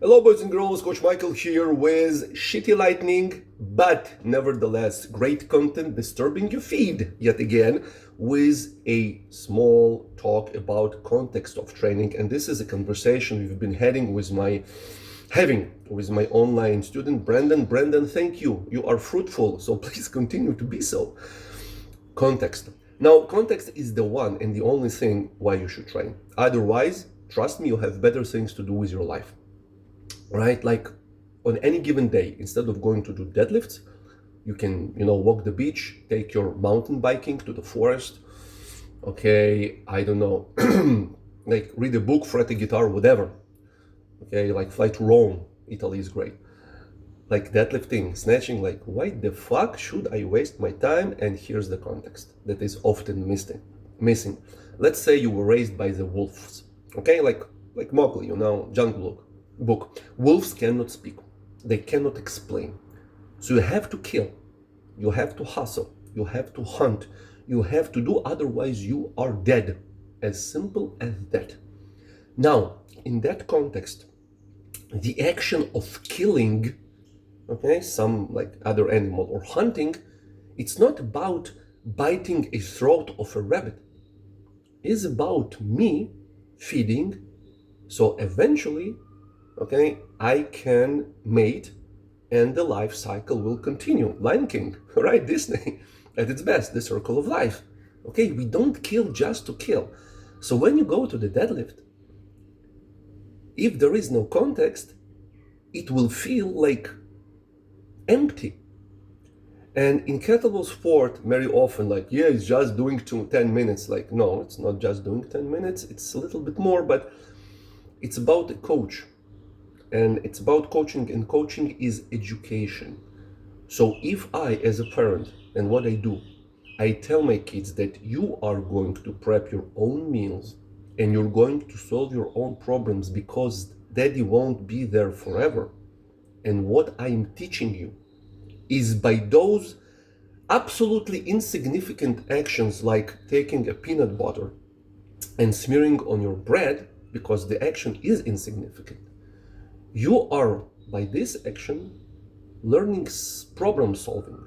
Hello boys and girls, Coach Michael here with shitty lightning, but nevertheless great content disturbing your feed yet again with a small talk about context of training. And this is a conversation we've been having with my online student Brandon. Brandon, thank you. You are fruitful, so please continue to be so. Context. Now, context is the one and the only thing why you should train. Otherwise, trust me, you have better things to do with your life. Right? Like on any given day, instead of going to do deadlifts, you can, walk the beach, take your mountain biking to the forest. Okay, I don't know, like read a book, fret a guitar, whatever. Okay, like fly to Rome, Italy is great. Like deadlifting, snatching, like why the fuck should I waste my time? And here's the context that is often missing. Let's say you were raised by the wolves. Okay, like Mowgli, Jungle Book. Wolves cannot speak. They cannot explain. So you have to kill. You have to hustle. You have to hunt. You have to do, otherwise you are dead. As simple as that. Now, in that context, the action of killing, okay, some like other animal or hunting, it's not about biting a throat of a rabbit. It's about me feeding. So eventually, okay, I can mate and the life cycle will continue. Lion King, right? Disney at its best, the circle of life. Okay, we don't kill just to kill. So when you go to the deadlift, if there is no context, it will feel like empty. And in kettlebell sport, very often, like, yeah, it's just doing 10 minutes. Like, no, it's not just doing 10 minutes. It's a little bit more, but it's about a coach. And it's about coaching, and coaching is education. So if I, as a parent, and what I do, I tell my kids that you are going to prep your own meals and you're going to solve your own problems because daddy won't be there forever. And what I'm teaching you is by those absolutely insignificant actions like taking a peanut butter and smearing on your bread, because the action is insignificant. You are, by this action, learning problem solving.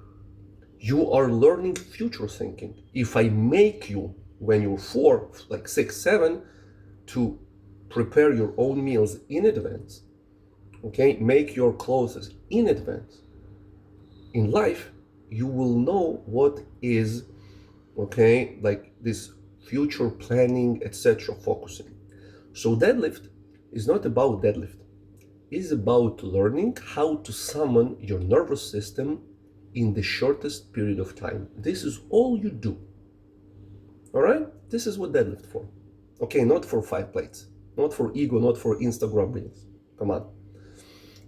You are learning future thinking. If I make you, when you're 4, like 6, 7, to prepare your own meals in advance, okay, make your clothes in advance, in life, you will know what is, okay, like this future planning, etc., focusing. So deadlift is not about deadlift. Is about learning how to summon your nervous system in the shortest period of time. This is all you do. All right? This is what deadlift for. Okay, not for 5 plates, not for ego, not for Instagram reels. Come on.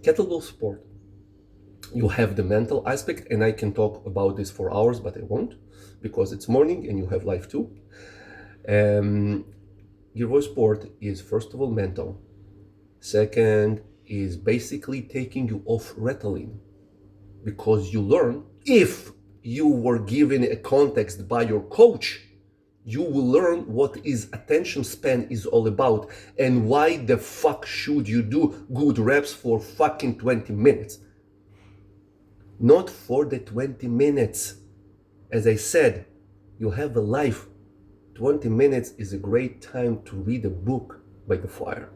Kettlebell sport. You have the mental aspect, and I can talk about this for hours, but I won't because it's morning and you have life too. Girevoy Sport is first of all mental. Second is basically taking you off Ritalin, because you learn, if you were given a context by your coach, you will learn what is attention span is all about and why the fuck should you do good reps for fucking 20 minutes. Not for the 20 minutes. As I said, you have a life. 20 minutes is a great time to read a book by the fire.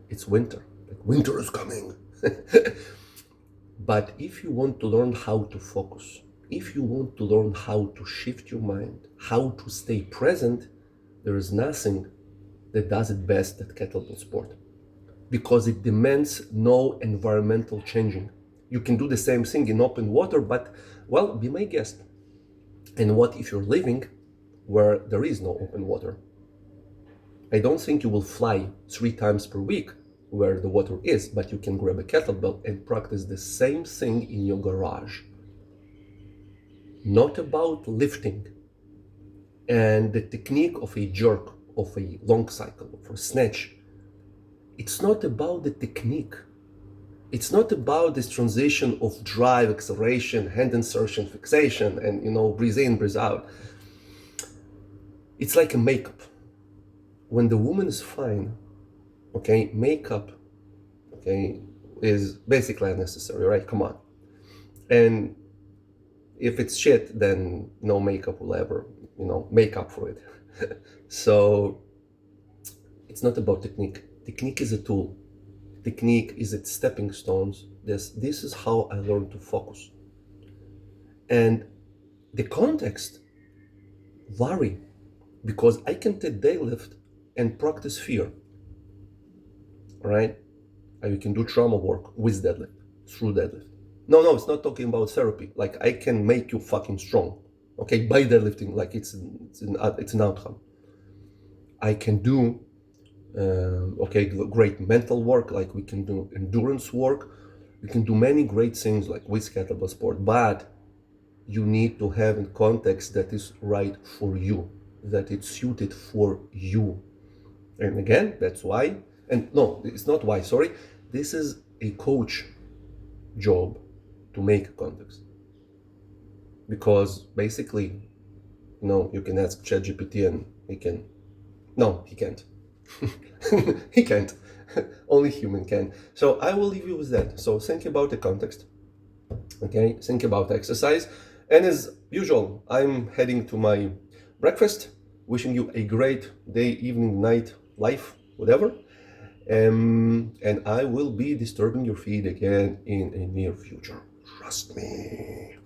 It's winter. Like winter is coming. But if you want to learn how to focus, if you want to learn how to shift your mind, how to stay present, there is nothing that does it best at kettlebell sport, because it demands no environmental changing. You can do the same thing in open water, but, well, be my guest. And what if you're living where there is no open water? I don't think you will fly 3 times per week where the water is, but you can grab a kettlebell and practice the same thing in your garage. Not about lifting and the technique of a jerk, of a long cycle, of a snatch. It's not about the technique. It's not about this transition of drive, acceleration, hand insertion, fixation, and, breathe in, breathe out. It's like a makeup. When the woman is fine, okay, makeup, okay, is basically unnecessary, right? Come on. And if it's shit, then no makeup will ever, make up for it. So it's not about technique. Technique is a tool. Technique is its stepping stones. This is how I learned to focus. And the context vary, because I can take deadlift and practice fear, right? And you can do trauma work with deadlift, through deadlift. No, it's not talking about therapy. Like, I can make you fucking strong, okay, by deadlifting. Like, it's an outcome. I can do great mental work. Like, we can do endurance work. We can do many great things like with kettlebell sport, but you need to have a context that is right for you, that it's suited for you. And again, that's why, and no, it's not why, sorry. This is a coach job to make a context. Because basically, you can ask ChatGPT and he can, no, he can't. He can't. Only human can. So I will leave you with that. So think about the context. Okay, think about exercise. And as usual, I'm heading to my breakfast. Wishing you a great day, evening, night, life, whatever. And I will be disturbing your feed again in a near future. Trust me.